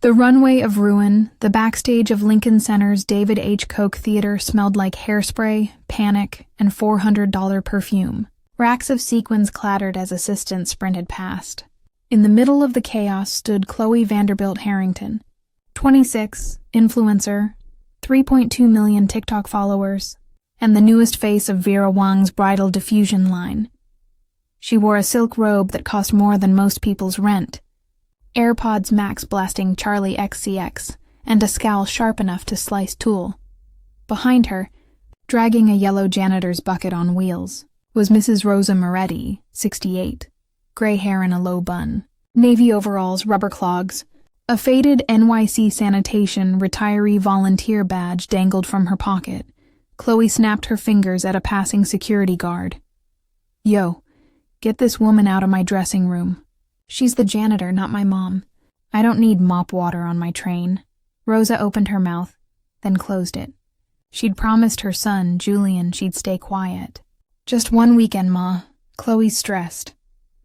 The Runway of Ruin, the backstage of Lincoln Center's David H. Koch Theater, smelled like hairspray, panic, and $400 perfume. Racks of sequins clattered as assistants sprinted past. In the middle of the chaos stood Chloe Vanderbilt-Harrington, 26, influencer, 3.2 million TikTok followers, and the newest face of Vera Wang's bridal diffusion line. She wore a silk robe that cost more than most people's rent, AirPods Max blasting Charlie XCX, and a scowl sharp enough to slice tulle. Behind her, dragging a yellow janitor's bucket on wheels, was Mrs. Rosa Moretti, 68, gray hair in a low bun, navy overalls, rubber clogs. A faded NYC sanitation retiree volunteer badge dangled from her pocket. Chloe snapped her fingers at a passing security guard. "Yo, get this woman out of my dressing room. She's the janitor, not my mom. I don't need mop water on my train." Rosa opened her mouth, then closed it. She'd promised her son, Julian, she'd stay quiet. "Just one weekend, Ma." Chloe stressed.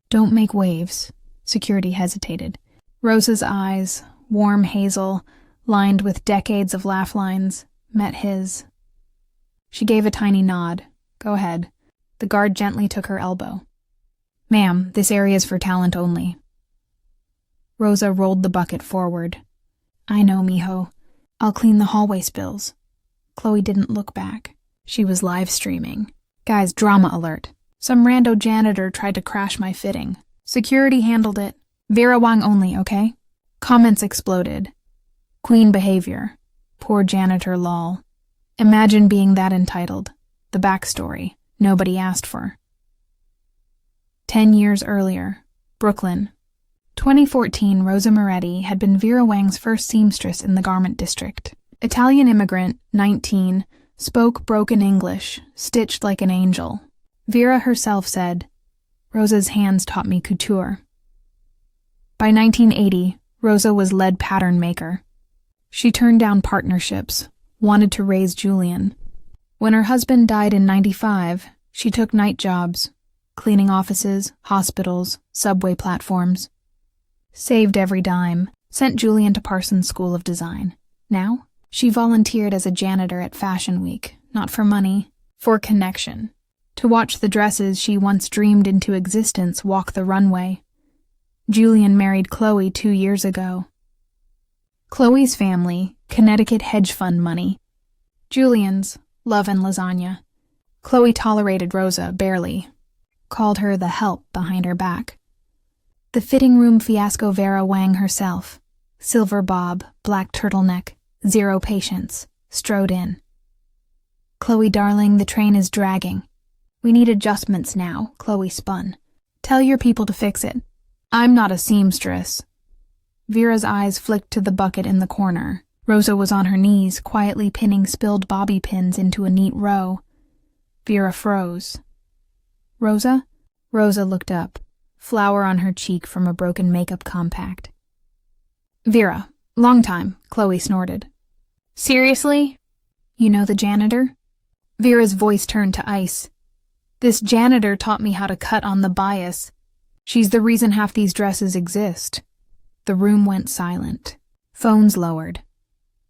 "Don't make waves." Security hesitated. Rosa's eyes, warm hazel, lined with decades of laugh lines, met his. She gave a tiny nod. "Go ahead." The guard gently took her elbow. "Ma'am, this area's for talent only." Rosa rolled the bucket forward. "I know, mijo. I'll clean the hallway spills." Chloe didn't look back. She was live streaming. "Guys, drama alert. Some rando janitor tried to crash my fitting. Security handled it. Vera Wang only, okay?" Comments exploded. "Queen behavior. Poor janitor lol. Imagine being that entitled. The backstory. Nobody asked for." 10 years earlier, Brooklyn. 2014, Rosa Moretti had been Vera Wang's first seamstress in the garment district. Italian immigrant, 19, spoke broken English, stitched like an angel. Vera herself said, "Rosa's hands taught me couture." By 1980, Rosa was lead pattern maker. She turned down partnerships, wanted to raise Julian. When her husband died in 95, she took night jobs, cleaning offices, hospitals, subway platforms. Saved every dime, sent Julian to Parsons School of Design. Now, she volunteered as a janitor at Fashion Week, not for money, for connection. To watch the dresses she once dreamed into existence walk the runway. Julian married Chloe 2 years ago. Chloe's family, Connecticut hedge fund money. Julian's, love and lasagna. Chloe tolerated Rosa, barely. Called her the help behind her back. The fitting room fiasco Vera Wang herself. Silver bob, black turtleneck, zero patience, strode in. "Chloe darling, the train is dragging. We need adjustments now," Chloe spun. "Tell your people to fix it. I'm not a seamstress." Vera's eyes flicked to the bucket in the corner. Rosa was on her knees, quietly pinning spilled bobby pins into a neat row. Vera froze. "Rosa?" Rosa looked up, flour on her cheek from a broken makeup compact. "Vera, long time," Chloe snorted. "Seriously? You know the janitor?" Vera's voice turned to ice. "This janitor taught me how to cut on the bias. She's the reason half these dresses exist." The room went silent. Phones lowered.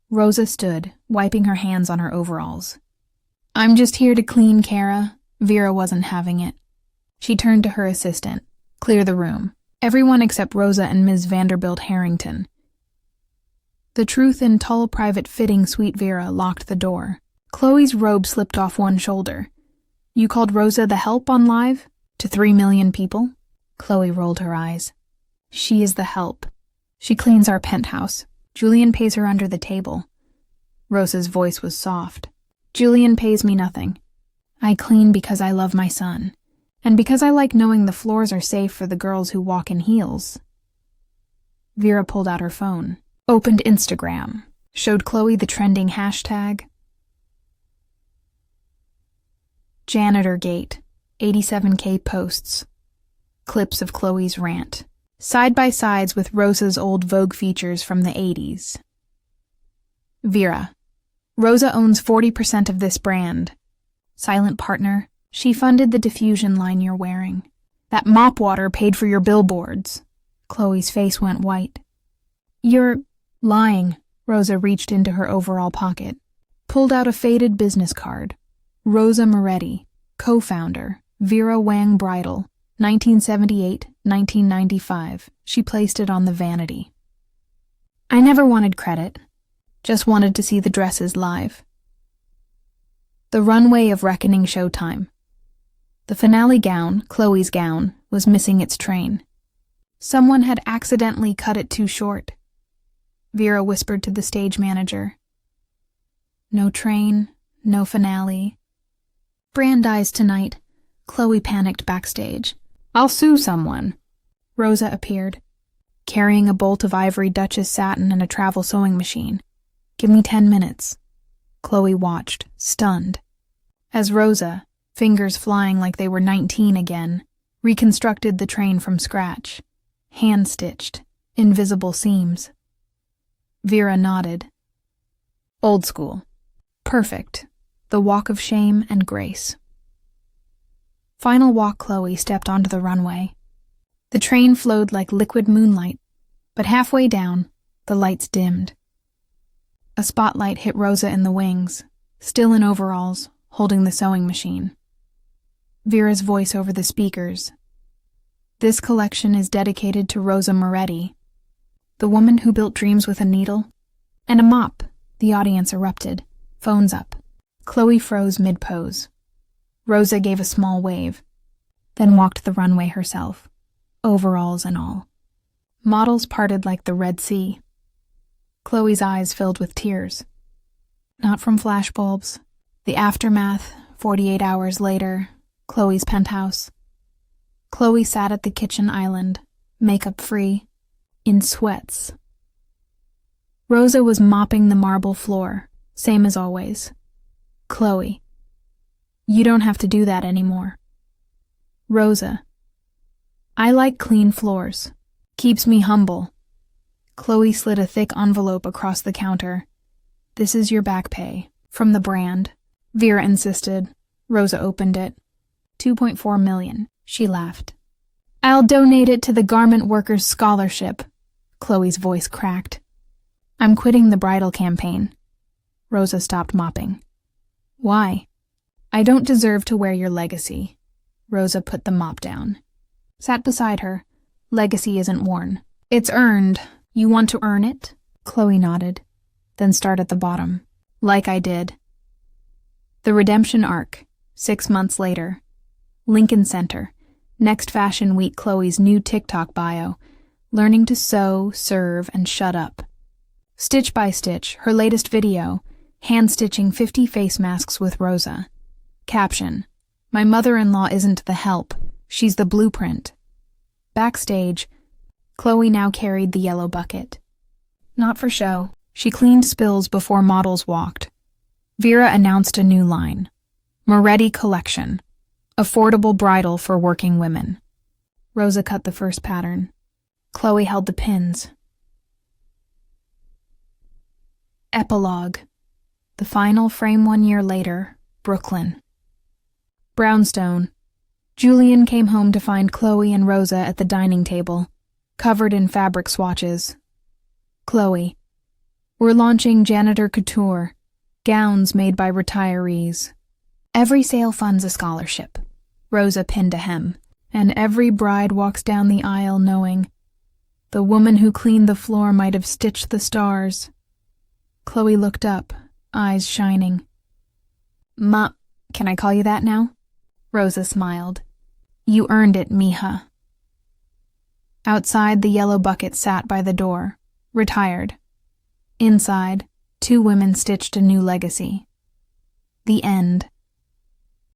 Rosa stood, wiping her hands on her overalls. "I'm just here to clean, Kara." Vera wasn't having it. She turned to her assistant. "Clear the room. Everyone except Rosa and Ms. Vanderbilt-Harrington." The truth in tall private fitting Sweet Vera locked the door. Chloe's robe slipped off one shoulder. "You called Rosa the help on live? To 3 million people?" Chloe rolled her eyes. "She is the help. She cleans our penthouse. Julian pays her under the table." Rosa's voice was soft. "Julian pays me nothing. I clean because I love my son, and because I like knowing the floors are safe for the girls who walk in heels." Vera pulled out her phone, opened Instagram, showed Chloe the trending hashtag. Janitorgate, 87K posts. Clips of Chloe's rant, side by sides with Rosa's old Vogue features from the 80s. Vera. Rosa owns 40% of this brand. Silent partner, she funded the diffusion line you're wearing. That mop water paid for your billboards. Chloe's face went white. You're Lying, Rosa reached into her overall pocket, pulled out a faded business card. Rosa Moretti, co-founder, Vera Wang Bridal, 1978-1995. She placed it on the vanity. I never wanted credit, just wanted to see the dresses live. The Runway of Reckoning showtime. The finale gown, Chloe's gown, was missing its train. Someone had accidentally cut it too short. Vera whispered to the stage manager. No train, no finale. Brand dies tonight. Chloe panicked backstage. I'll sue someone. Rosa appeared, carrying a bolt of ivory Duchess satin and a travel sewing machine. Give me 10 minutes. Chloe watched, stunned, as Rosa, fingers flying like they were 19 again, reconstructed the train from scratch, hand-stitched, invisible seams. Vera nodded. Old school. Perfect. The walk of shame and grace. Final walk. Chloe stepped onto the runway. The train flowed like liquid moonlight, but halfway down, the lights dimmed. A spotlight hit Rosa in the wings, still in overalls, holding the sewing machine. Vera's voice over the speakers. This collection is dedicated to Rosa Moretti, the woman who built dreams with a needle and a mop. The audience erupted, phones up. Chloe froze mid-pose. Rosa gave a small wave, then walked the runway herself, overalls and all. Models parted like the Red Sea. Chloe's eyes filled with tears. Not from flashbulbs. The aftermath, 48 hours later, Chloe's penthouse. Chloe sat at the kitchen island, makeup free, in sweats. Rosa was mopping the marble floor, same as always. Chloe, you don't have to do that anymore. Rosa, I like clean floors. Keeps me humble. Chloe slid a thick envelope across the counter. This is your back pay, from the brand. Vera insisted. Rosa opened it. 2.4 million. She laughed. I'll donate it to the Garment Workers Scholarship. Chloe's voice cracked. I'm quitting the bridal campaign. Rosa stopped mopping. Why? I don't deserve to wear your legacy. Rosa put the mop down. Sat beside her. Legacy isn't worn. It's earned. You want to earn it? Chloe nodded. Then start at the bottom. Like I did. The redemption arc. 6 months later. Lincoln Center. Next Fashion Week. Chloe's new TikTok bio. Learning to sew, serve, and shut up. Stitch by Stitch, her latest video. Hand-stitching 50 face masks with Rosa. Caption. My mother-in-law isn't the help. She's the blueprint. Backstage, Chloe now carried the yellow bucket. Not for show. She cleaned spills before models walked. Vera announced a new line. Moretti Collection. Affordable bridal for working women. Rosa cut the first pattern. Chloe held the pins. Epilogue. The final frame 1 year later, Brooklyn. Brownstone. Julian came home to find Chloe and Rosa at the dining table, covered in fabric swatches. Chloe. We're launching Janitor Couture, gowns made by retirees. Every sale funds a scholarship. Rosa pinned a hem, and every bride walks down the aisle knowing the woman who cleaned the floor might have stitched the stars. Chloe looked up, eyes shining. Ma, can I call you that now? Rosa smiled. You earned it, mija. Outside, the yellow bucket sat by the door, retired. Inside, 2 women stitched a new legacy. The end.